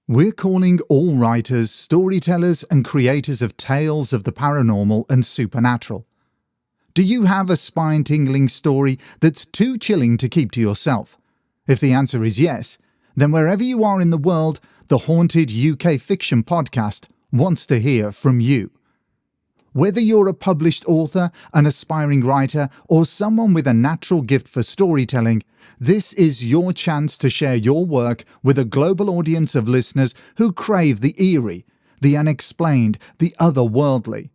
We're calling all writers, storytellers, and creators of tales of the paranormal and supernatural. Do you have a spine-tingling story that's too chilling to keep to yourself? If the answer is yes, then wherever you are in the world, the Haunted UK Fiction Podcast wants to hear from you. Whether you're a published author, an aspiring writer, or someone with a natural gift for storytelling, this is your chance to share your work with a global audience of listeners who crave the eerie, the unexplained, the otherworldly.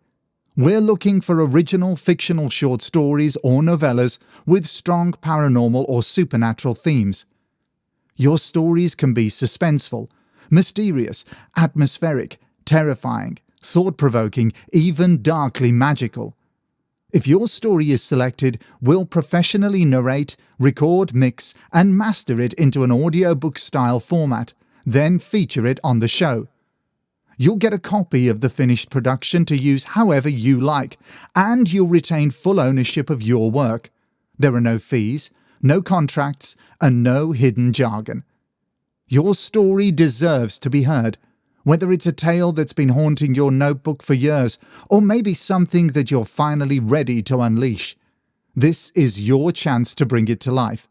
We're looking for original fictional short stories or novellas with strong paranormal or supernatural themes. Your stories can be suspenseful, mysterious, atmospheric, terrifying, thought-provoking, even darkly magical. If your story is selected, we'll professionally narrate, record, mix, and master it into an audiobook-style format, then feature it on the show. You'll get a copy of the finished production to use however you like, and you'll retain full ownership of your work. There are no fees, no contracts, and no hidden jargon. Your story deserves to be heard. Whether it's a tale that's been haunting your notebook for years, or maybe something that you're finally ready to unleash, this is your chance to bring it to life.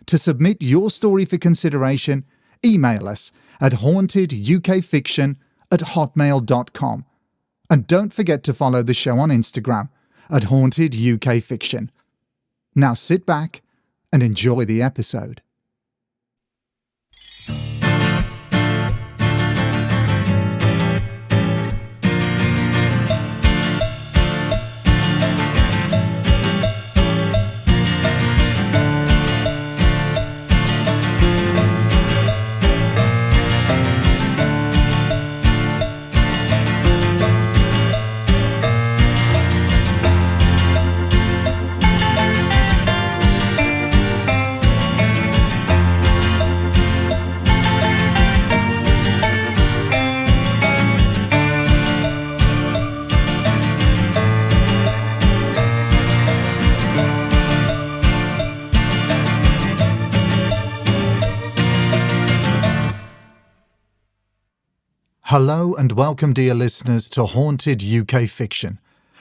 To submit your story for consideration, email us at hauntedukfiction@hotmail.com. And don't forget to follow the show on Instagram at hauntedukfiction. Now sit back and enjoy the episode. Hello and welcome, dear listeners, to Haunted UK Fiction,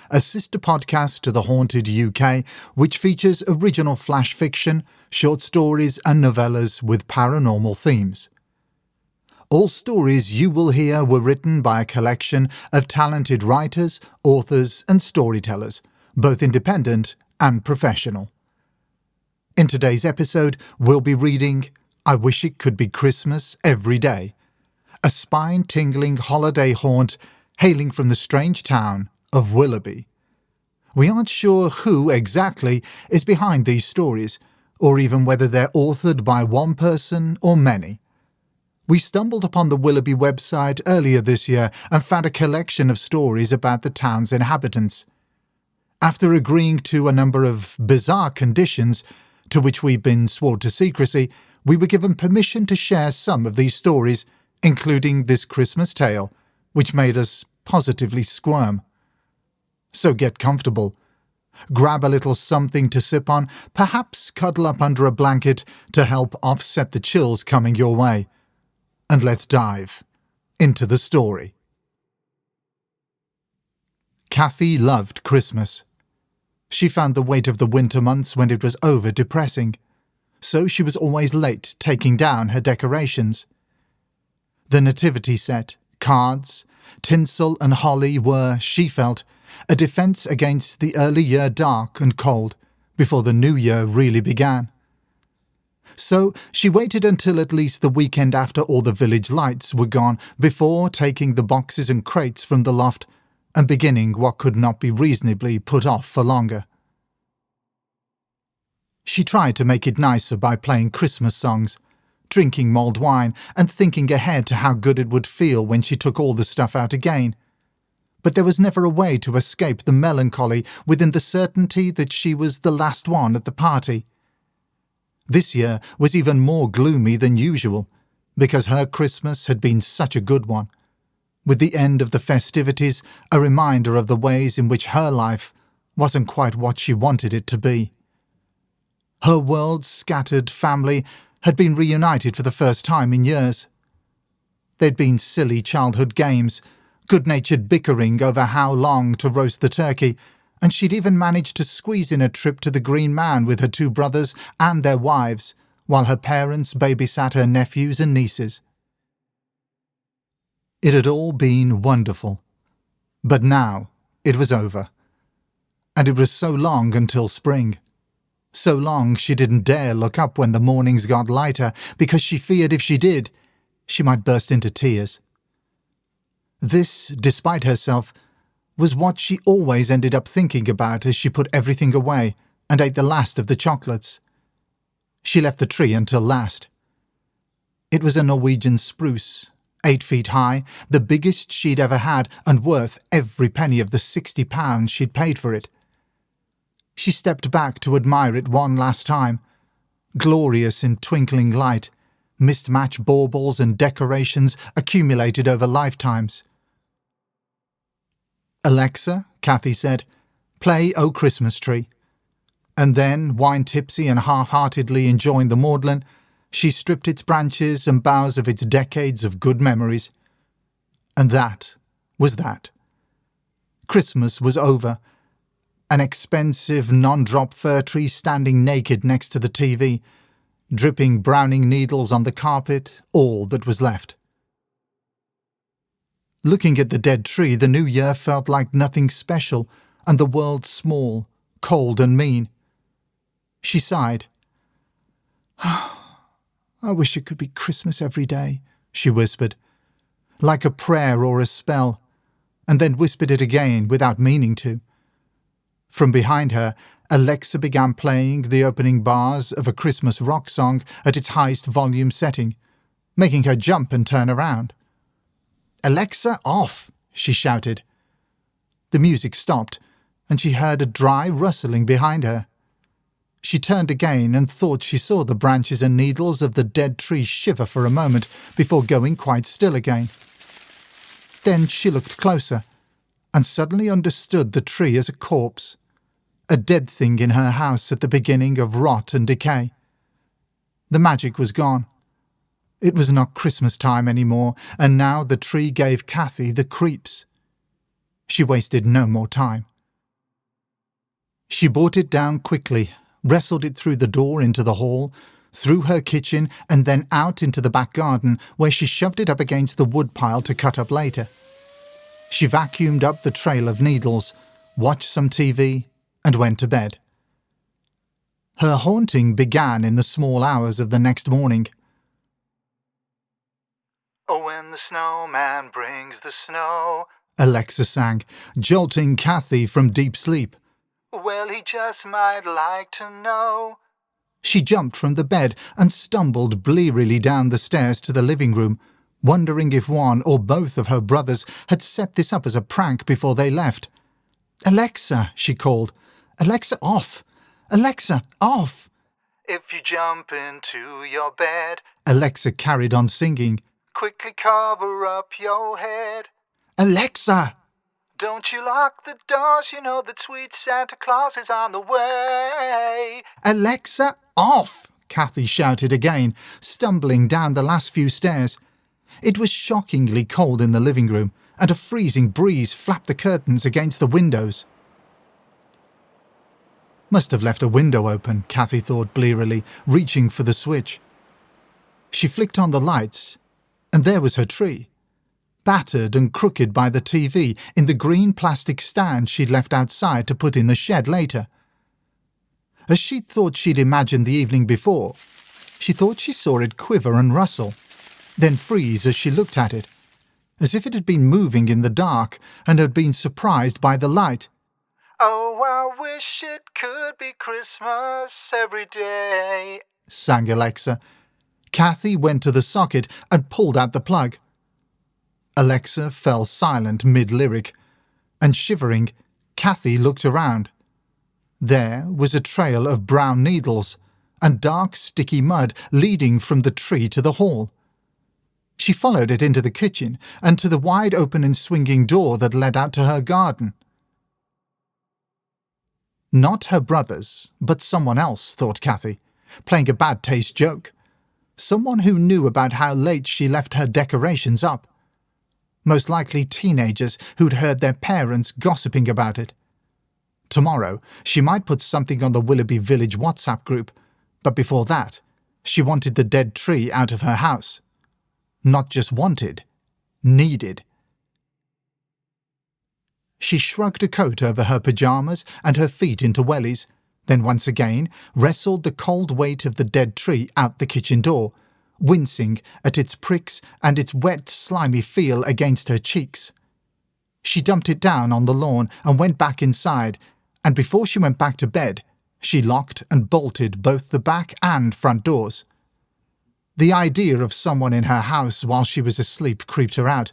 a sister podcast to The Haunted UK, which features original flash fiction, short stories and novellas with paranormal themes. All stories you will hear were written by a collection of talented writers, authors and storytellers, both independent and professional. In today's episode, we'll be reading I Wish It Could Be Christmas Every Day, a spine-tingling holiday haunt hailing from the strange town of Willerby. We aren't sure who exactly is behind these stories, or even whether they're authored by one person or many. We stumbled upon the Willerby website earlier this year and found a collection of stories about the town's inhabitants. After agreeing to a number of bizarre conditions, to which we've been sworn to secrecy, we were given permission to share some of these stories, including this Christmas tale, which made us positively squirm. So get comfortable. Grab a little something to sip on, perhaps cuddle up under a blanket to help offset the chills coming your way. And let's dive into the story. Kathy loved Christmas. She found the weight of the winter months when it was over depressing, so she was always late taking down her decorations. The nativity set, cards, tinsel and holly were, she felt, a defence against the early year dark and cold before the new year really began. So she waited until at least the weekend after all the village lights were gone before taking the boxes and crates from the loft and beginning what could not be reasonably put off for longer. She tried to make it nicer by playing Christmas songs, drinking mulled wine and thinking ahead to how good it would feel when she took all the stuff out again. But there was never a way to escape the melancholy within the certainty that she was the last one at the party. This year was even more gloomy than usual, because her Christmas had been such a good one, with the end of the festivities a reminder of the ways in which her life wasn't quite what she wanted it to be. Her world's scattered family had been reunited for the first time in years. They'd been silly childhood games, good-natured bickering over how long to roast the turkey, and she'd even managed to squeeze in a trip to the Green Man with her 2 brothers and their wives, while her parents babysat her nephews and nieces. It had all been wonderful. But now it was over. And it was so long until spring. So long she didn't dare look up when the mornings got lighter, because she feared if she did, she might burst into tears. This, despite herself, was what she always ended up thinking about as she put everything away and ate the last of the chocolates. She left the tree until last. It was a Norwegian spruce, 8 feet high, the biggest she'd ever had, and worth every penny of the £60 she'd paid for it. She stepped back to admire it one last time, glorious in twinkling light, mismatched baubles and decorations accumulated over lifetimes. "Alexa," Kathy said, "play O Christmas Tree." And then, wine-tipsy and half-heartedly enjoying the maudlin, she stripped its branches and boughs of its decades of good memories. And that was that. Christmas was over. An expensive, non-drop fir tree standing naked next to the TV, dripping browning needles on the carpet, all that was left. Looking at the dead tree, the new year felt like nothing special, and the world small, cold and mean. She sighed. "I wish it could be Christmas every day," she whispered, like a prayer or a spell, and then whispered it again without meaning to. From behind her, Alexa began playing the opening bars of a Christmas rock song at its highest volume setting, making her jump and turn around. "Alexa, off!" she shouted. The music stopped, and she heard a dry rustling behind her. She turned again and thought she saw the branches and needles of the dead tree shiver for a moment before going quite still again. Then she looked closer, and suddenly understood the tree as a corpse, a dead thing in her house at the beginning of rot and decay. The magic was gone. It was not Christmas time anymore, and now the tree gave Kathy the creeps. She wasted no more time. She brought it down quickly, wrestled it through the door into the hall, through her kitchen, and then out into the back garden, where she shoved it up against the woodpile to cut up later. She vacuumed up the trail of needles, watched some TV, and went to bed. Her haunting began in the small hours of the next morning. "Oh, when the snowman brings the snow," Alexa sang, jolting Kathy from deep sleep. "Well, he just might like to know." She jumped from the bed and stumbled blearily down the stairs to the living room, wondering if one or both of her brothers had set this up as a prank before they left. "Alexa," she called. "Alexa, off! Alexa, off!" "If you jump into your bed," Alexa carried on singing, "quickly cover up your head." "Alexa!" "Don't you lock the doors, you know that sweet Santa Claus is on the way." "Alexa, off!" Kathy shouted again, stumbling down the last few stairs. It was shockingly cold in the living room, and a freezing breeze flapped the curtains against the windows. Must have left a window open, Kathy thought blearily, reaching for the switch. She flicked on the lights, and there was her tree, battered and crooked by the TV in the green plastic stand she'd left outside to put in the shed later. As she'd thought she'd imagined the evening before, she thought she saw it quiver and rustle, then freeze as she looked at it, as if it had been moving in the dark and had been surprised by the light. "Oh, I wish it could be Christmas every day," sang Alexa. Kathy went to the socket and pulled out the plug. Alexa fell silent mid-lyric, and shivering, Kathy looked around. There was a trail of brown needles and dark sticky mud leading from the tree to the hall. She followed it into the kitchen and to the wide open and swinging door that led out to her garden. Not her brothers, but someone else, thought Kathy, playing a bad taste joke. Someone who knew about how late she left her decorations up. Most likely teenagers who'd heard their parents gossiping about it. Tomorrow, she might put something on the Willerby Village WhatsApp group, but before that, she wanted the dead tree out of her house. Not just wanted, needed. She shrugged a coat over her pyjamas and her feet into wellies, then once again wrestled the cold weight of the dead tree out the kitchen door, wincing at its pricks and its wet, slimy feel against her cheeks. She dumped it down on the lawn and went back inside, and before she went back to bed, she locked and bolted both the back and front doors. The idea of someone in her house while she was asleep creeped her out,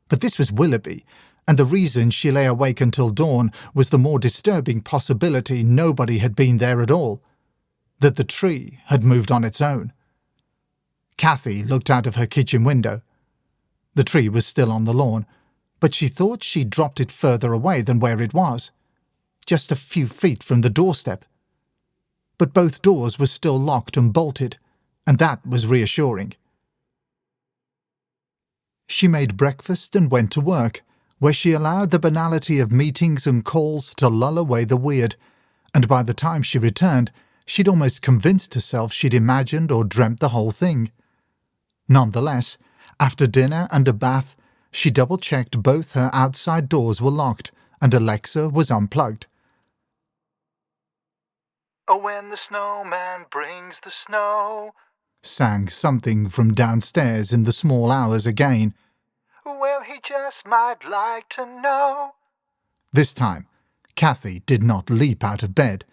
but this was Willerby, and the reason she lay awake until dawn was the more disturbing possibility nobody had been there at all, that the tree had moved on its own. Kathy looked out of her kitchen window. The tree was still on the lawn, but she thought she'd dropped it further away than where it was, just a few feet from the doorstep. But both doors were still locked and bolted, and that was reassuring. She made breakfast and went to work, where she allowed the banality of meetings and calls to lull away the weird, and by the time she returned, she'd almost convinced herself she'd imagined or dreamt the whole thing. Nonetheless, after dinner and a bath, she double-checked both her outside doors were locked and Alexa was unplugged. "Oh, when the snowman brings the snow," sang something from downstairs in the small hours again. "Well, he just might like to know." This time, Kathy did not leap out of bed.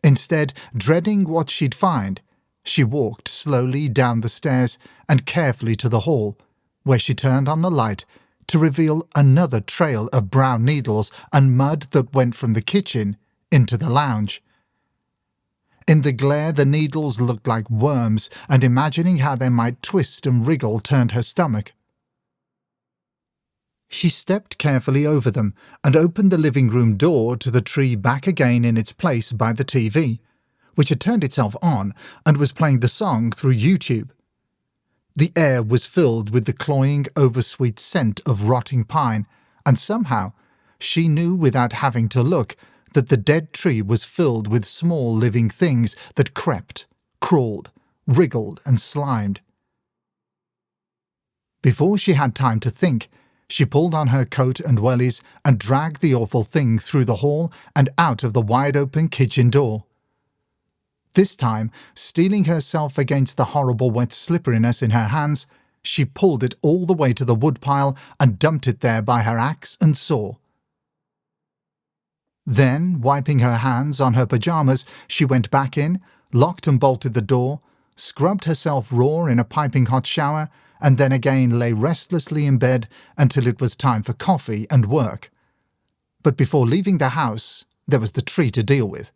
Instead, dreading what she'd find, she walked slowly down the stairs and carefully to the hall, where she turned on the light to reveal another trail of brown needles and mud that went from the kitchen into the lounge. In the glare, the needles looked like worms, and imagining how they might twist and wriggle turned her stomach. She stepped carefully over them and opened the living room door to the tree back again in its place by the TV, which had turned itself on and was playing the song through YouTube. The air was filled with the cloying, oversweet scent of rotting pine, and somehow she knew without having to look that the dead tree was filled with small living things that crept, crawled, wriggled and slimed. Before she had time to think, she pulled on her coat and wellies and dragged the awful thing through the hall and out of the wide-open kitchen door. This time, steeling herself against the horrible wet slipperiness in her hands, she pulled it all the way to the woodpile and dumped it there by her axe and saw. Then, wiping her hands on her pyjamas, she went back in, locked and bolted the door, scrubbed herself raw in a piping hot shower, and then again lay restlessly in bed until it was time for coffee and work. But before leaving the house, there was the tree to deal with.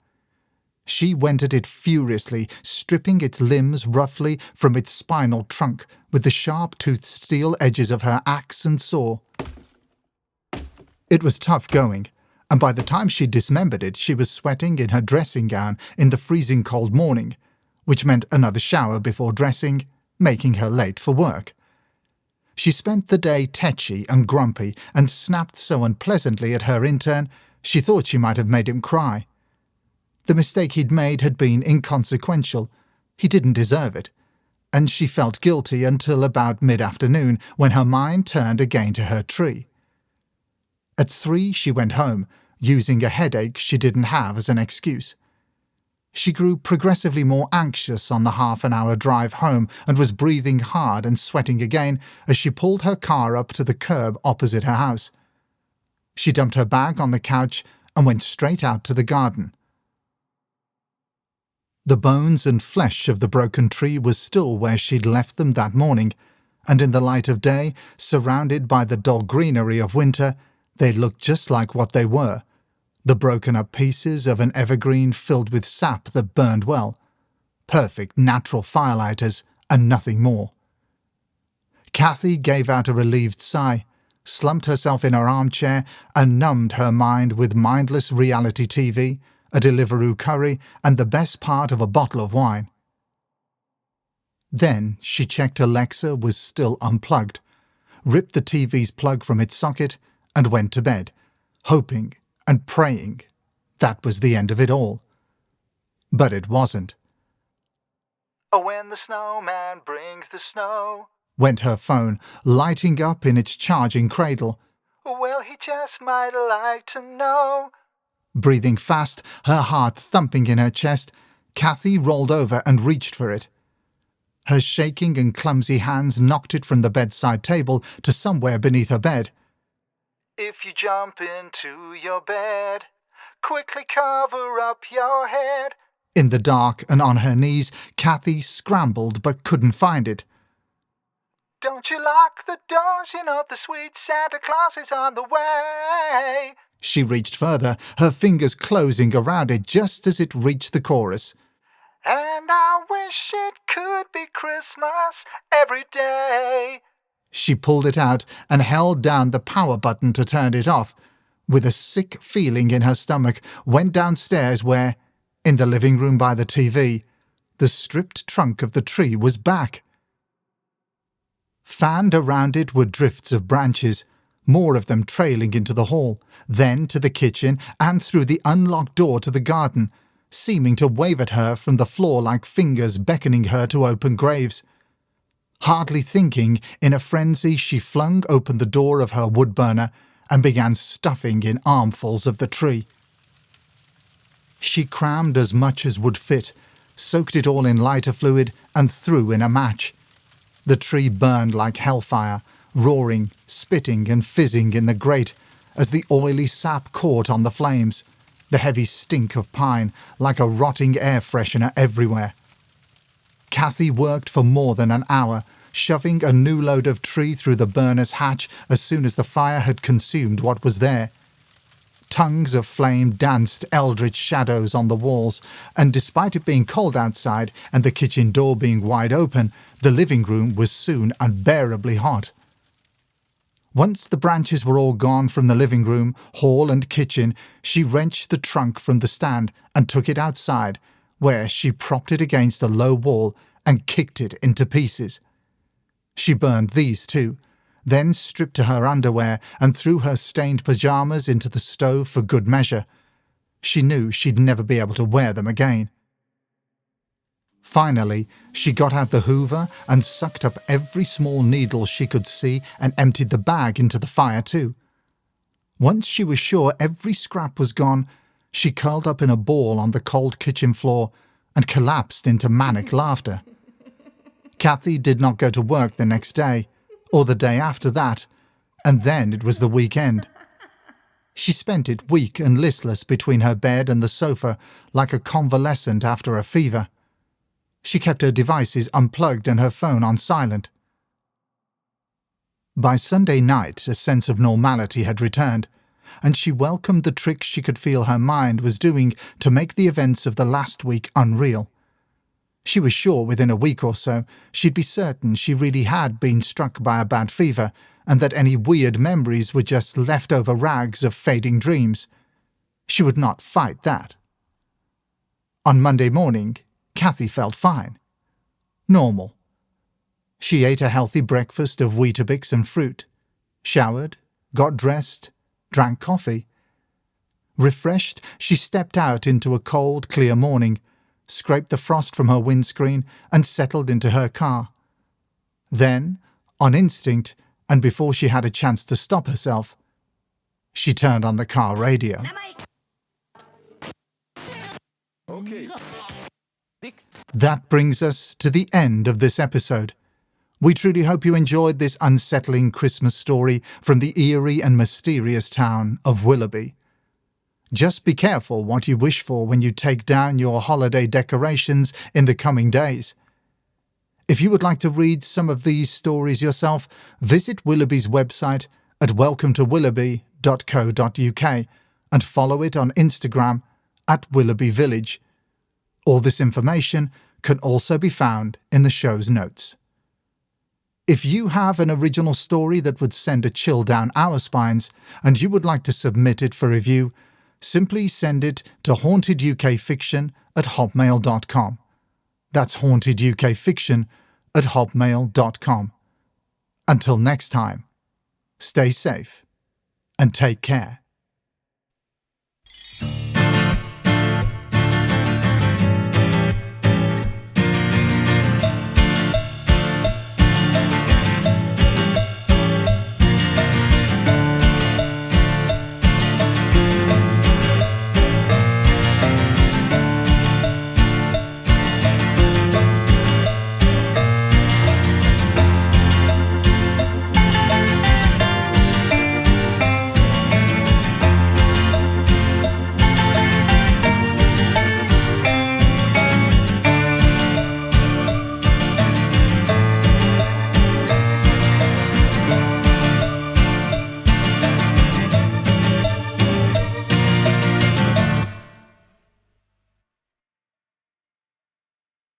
She went at it furiously, stripping its limbs roughly from its spinal trunk with the sharp-toothed steel edges of her axe and saw. It was tough going, and by the time she dismembered it, she was sweating in her dressing gown in the freezing cold morning, which meant another shower before dressing, making her late for work. She spent the day tetchy and grumpy and snapped so unpleasantly at her intern she thought she might have made him cry. The mistake he'd made had been inconsequential. He didn't deserve it, and she felt guilty until about mid-afternoon when her mind turned again to her tree. At 3 she went home, using a headache she didn't have as an excuse. She grew progressively more anxious on the half-an-hour drive home and was breathing hard and sweating again as she pulled her car up to the curb opposite her house. She dumped her bag on the couch and went straight out to the garden. The bones and flesh of the broken tree was still where she'd left them that morning, and in the light of day, surrounded by the dull greenery of winter, they looked just like what they were. The broken-up pieces of an evergreen filled with sap that burned well. Perfect natural firelighters and nothing more. Kathy gave out a relieved sigh, slumped herself in her armchair and numbed her mind with mindless reality TV, a Deliveroo curry and the best part of a bottle of wine. Then she checked Alexa was still unplugged, ripped the TV's plug from its socket, and went to bed, hoping and praying that was the end of it all. But it wasn't. Oh, when the snowman brings the snow, Went her phone, lighting up in its charging cradle. well, he just might like to know. Breathing fast, her heart thumping in her chest, Kathy rolled over and reached for it. Her shaking and clumsy hands knocked it from the bedside table to somewhere beneath her bed. If you jump into your bed, quickly cover up your head. In the dark and on her knees, Kathy scrambled but couldn't find it. Don't you lock the doors, you know the sweet Santa Claus is on the way. She reached further, her fingers closing around it just as it reached the chorus. And I wish it could be Christmas every day. She pulled it out and held down the power button to turn it off. With a sick feeling in her stomach, went downstairs where, in the living room by the TV, the stripped trunk of the tree was back. Fanned around it were drifts of branches, more of them trailing into the hall, then to the kitchen and through the unlocked door to the garden, seeming to wave at her from the floor like fingers beckoning her to open graves. Hardly thinking, in a frenzy she flung open the door of her wood burner and began stuffing in armfuls of the tree. She crammed as much as would fit, soaked it all in lighter fluid and threw in a match. The tree burned like hellfire, roaring, spitting and fizzing in the grate as the oily sap caught on the flames, the heavy stink of pine like a rotting air freshener everywhere. Kathy worked for more than an hour, shoving a new load of tree through the burner's hatch as soon as the fire had consumed what was there. Tongues of flame danced eldritch shadows on the walls, and despite it being cold outside and the kitchen door being wide open, the living room was soon unbearably hot. Once the branches were all gone from the living room, hall and kitchen, she wrenched the trunk from the stand and took it outside, where she propped it against a low wall and kicked it into pieces. She burned these too, then stripped to her underwear and threw her stained pyjamas into the stove for good measure. She knew she'd never be able to wear them again. Finally, she got out the hoover and sucked up every small needle she could see and emptied the bag into the fire too. Once she was sure every scrap was gone, she curled up in a ball on the cold kitchen floor and collapsed into manic laughter. Kathy did not go to work the next day, or the day after that, and then it was the weekend. She spent it weak and listless between her bed and the sofa, like a convalescent after a fever. She kept her devices unplugged and her phone on silent. By Sunday night, a sense of normality had returned, and she welcomed the tricks she could feel her mind was doing to make the events of the last week unreal. She was sure within a week or so she'd be certain she really had been struck by a bad fever, and that any weird memories were just leftover rags of fading dreams. She would not fight that. On Monday morning, Kathy felt fine. Normal. She ate a healthy breakfast of Weetabix and fruit, showered, got dressed, drank coffee. Refreshed, she stepped out into a cold, clear morning, scraped the frost from her windscreen and settled into her car. Then, on instinct, and before she had a chance to stop herself, she turned on the car radio. Okay. That brings us to the end of this episode. We truly hope you enjoyed this unsettling Christmas story from the eerie and mysterious town of Willerby. Just be careful what you wish for when you take down your holiday decorations in the coming days. If you would like to read some of these stories yourself, visit Willerby's website at welcometowillerby.co.uk and follow it on Instagram at Willerby Village. All this information can also be found in the show's notes. If you have an original story that would send a chill down our spines and you would like to submit it for review, simply send it to hauntedukfiction@hotmail.com. That's hauntedukfiction hotmail.com. Until next time, stay safe and take care.